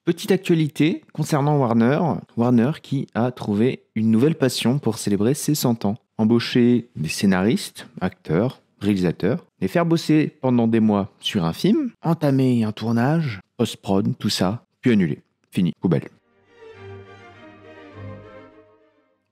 Petite actualité concernant Warner. Warner qui a trouvé une nouvelle passion pour célébrer ses 100 ans. Embaucher des scénaristes, acteurs, réalisateurs, les faire bosser pendant des mois sur un film, entamer un tournage, post-prod, tout ça, puis annuler. Fini, poubelle.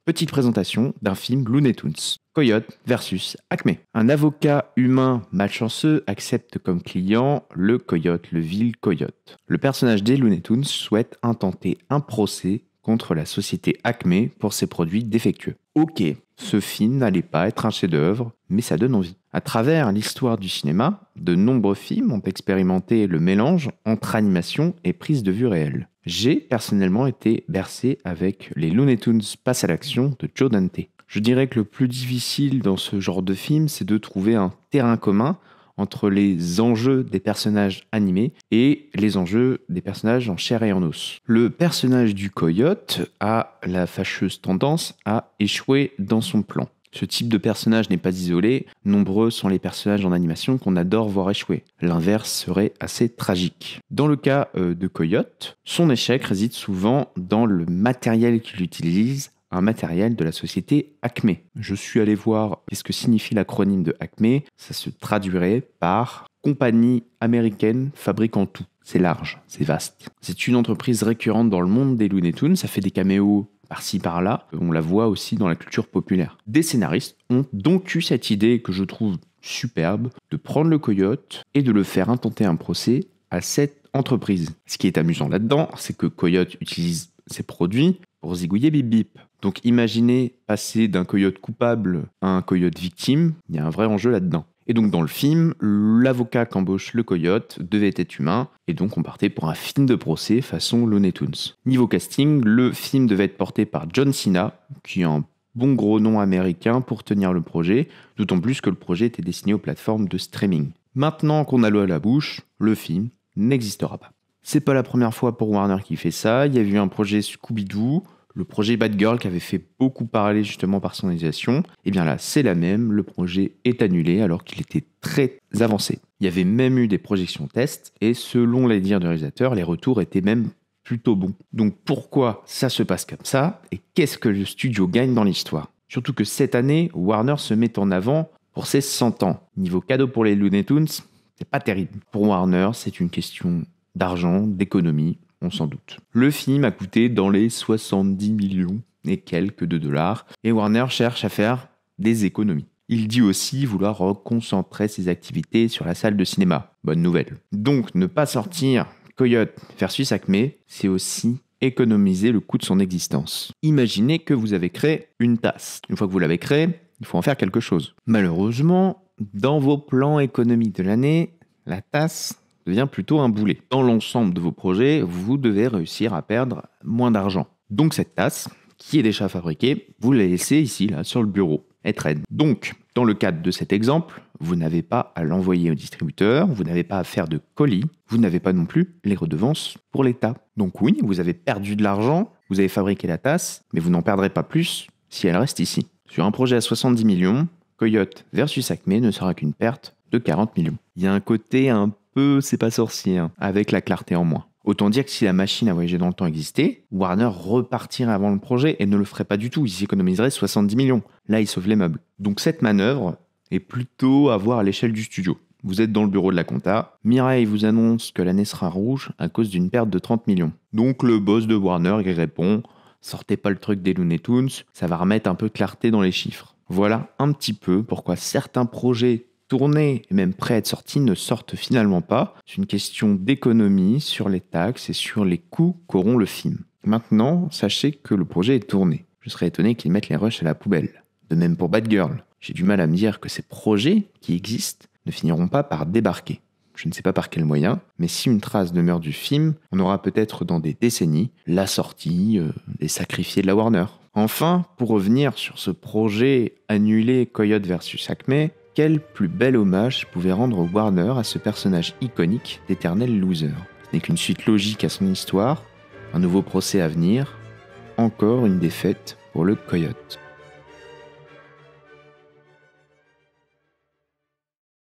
Petite présentation d'un film Looney Tunes. Coyote versus Acme. Un avocat humain malchanceux accepte comme client le coyote, le vil coyote. Le personnage des Looney Tunes souhaite intenter un procès contre la société Acme pour ses produits défectueux. Ok, ce film n'allait pas être un chef-d'œuvre, mais ça donne envie. À travers l'histoire du cinéma, de nombreux films ont expérimenté le mélange entre animation et prise de vue réelle. J'ai personnellement été bercé avec les Looney Tunes Passe à l'action de Joe Dante. Je dirais que le plus difficile dans ce genre de film, c'est de trouver un terrain commun entre les enjeux des personnages animés et les enjeux des personnages en chair et en os. Le personnage du coyote a la fâcheuse tendance à échouer dans son plan. Ce type de personnage n'est pas isolé, nombreux sont les personnages en animation qu'on adore voir échouer. L'inverse serait assez tragique. Dans le cas de Coyote, son échec réside souvent dans le matériel qu'il utilise, un matériel de la société Acme. Je suis allé voir ce que signifie l'acronyme de Acme, ça se traduirait par Compagnie américaine fabriquant tout. C'est large, c'est vaste. C'est une entreprise récurrente dans le monde des Looney Tunes, ça fait des caméos par-ci par-là, on la voit aussi dans la culture populaire. Des scénaristes ont donc eu cette idée que je trouve superbe de prendre le coyote et de le faire intenter un procès à cette entreprise. Ce qui est amusant là-dedans, c'est que Coyote utilise ses produits pour zigouiller bip bip. Donc imaginez passer d'un coyote coupable à un coyote victime, il y a un vrai enjeu là-dedans. Et donc dans le film, l'avocat qu'embauche le coyote devait être humain, et donc on partait pour un film de procès façon Looney Tunes. Niveau casting, le film devait être porté par John Cena, qui est un bon gros nom américain pour tenir le projet, d'autant plus que le projet était destiné aux plateformes de streaming. Maintenant qu'on a l'eau à la bouche, le film n'existera pas. C'est pas la première fois pour Warner qui fait ça, il y a eu un projet Scooby-Doo, le projet Bad Girl qui avait fait beaucoup parler justement par son réalisation, et bien là c'est la même, le projet est annulé alors qu'il était très avancé. Il y avait même eu des projections tests et selon les dires du réalisateur, les retours étaient même plutôt bons. Donc pourquoi ça se passe comme ça et qu'est-ce que le studio gagne dans l'histoire? Surtout que cette année, Warner se met en avant pour ses 100 ans. Niveau cadeau pour les Looney Tunes, c'est pas terrible. Pour Warner, c'est une question d'argent, d'économie, on s'en doute. Le film a coûté dans les 70 millions et quelques de dollars, et Warner cherche à faire des économies. Il dit aussi vouloir reconcentrer ses activités sur la salle de cinéma. Bonne nouvelle. Donc ne pas sortir Coyote versus Acme, c'est aussi économiser le coût de son existence. Imaginez que vous avez créé une tasse. Une fois que vous l'avez créée, il faut en faire quelque chose. Malheureusement, dans vos plans économiques de l'année, la tasse devient plutôt un boulet. Dans l'ensemble de vos projets, vous devez réussir à perdre moins d'argent. Donc cette tasse, qui est déjà fabriquée, vous la laissez ici, là, sur le bureau, être raide. Donc, dans le cadre de cet exemple, vous n'avez pas à l'envoyer au distributeur, vous n'avez pas à faire de colis, vous n'avez pas non plus les redevances pour l'État. Donc oui, vous avez perdu de l'argent, vous avez fabriqué la tasse, mais vous n'en perdrez pas plus si elle reste ici. Sur un projet à 70 millions, Coyote versus Acme ne sera qu'une perte de 40 millions. Il y a un côté un peu c'est pas sorcier, hein, avec la clarté en moins. Autant dire que si la machine à voyager dans le temps existait, Warner repartirait avant le projet et ne le ferait pas du tout, il s'économiserait 70 millions. Là, il sauve les meubles. Donc cette manœuvre est plutôt à voir à l'échelle du studio. Vous êtes dans le bureau de la compta, Mireille vous annonce que l'année sera rouge à cause d'une perte de 30 millions. Donc le boss de Warner il répond « Sortez pas le truc des Looney Tunes, ça va remettre un peu de clarté dans les chiffres ». Voilà un petit peu pourquoi certains projets tournés et même prêts à être sortis ne sortent finalement pas. C'est une question d'économie sur les taxes et sur les coûts qu'auront le film. Maintenant, sachez que le projet est tourné. Je serais étonné qu'ils mettent les rushs à la poubelle. De même pour Bad Girl. J'ai du mal à me dire que ces projets qui existent ne finiront pas par débarquer. Je ne sais pas par quel moyen, mais si une trace demeure du film, on aura peut-être dans des décennies la sortie des sacrifiés de la Warner. Enfin, pour revenir sur ce projet annulé Coyote versus Acme, quel plus bel hommage pouvait rendre Warner à ce personnage iconique d'Eternal Loser. Ce n'est qu'une suite logique à son histoire, un nouveau procès à venir, encore une défaite pour le Coyote.